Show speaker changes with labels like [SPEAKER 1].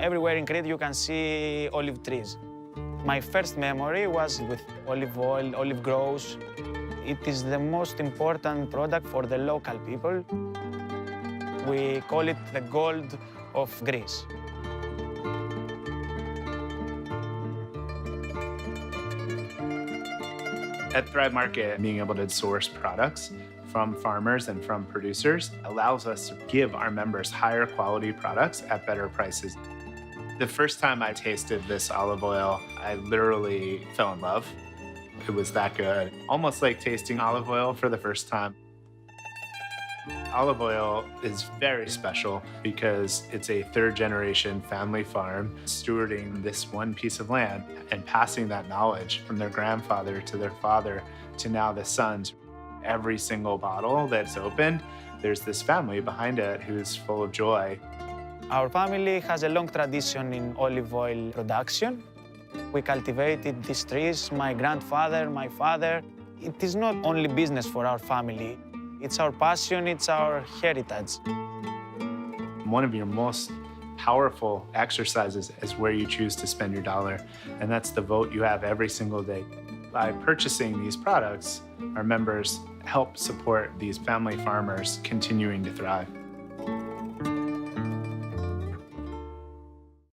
[SPEAKER 1] Everywhere in Crete you can see olive trees. My first memory was with olive oil, olive groves. It is the most important product for the local people. We call it the gold of Greece.
[SPEAKER 2] At Thrive Market, being able to source products from farmers and from producers allows us to give our members higher quality products at better prices. The first time I tasted this olive oil, I literally fell in love. It was that good, almost like tasting olive oil for the first time. Olive oil is very special because it's a third-generation family farm stewarding this one piece of land and passing that knowledge from their grandfather to their father to now the sons. Every single bottle that's opened, there's this family behind it who's full of joy.
[SPEAKER 1] Our family has a long tradition in olive oil production. We cultivated these trees, my grandfather, my father. It is not only business for our family. It's our passion, it's our heritage.
[SPEAKER 2] One of your most powerful exercises is where you choose to spend your dollar, and that's the vote you have every single day. By purchasing these products, our members help support these family farmers continuing to thrive.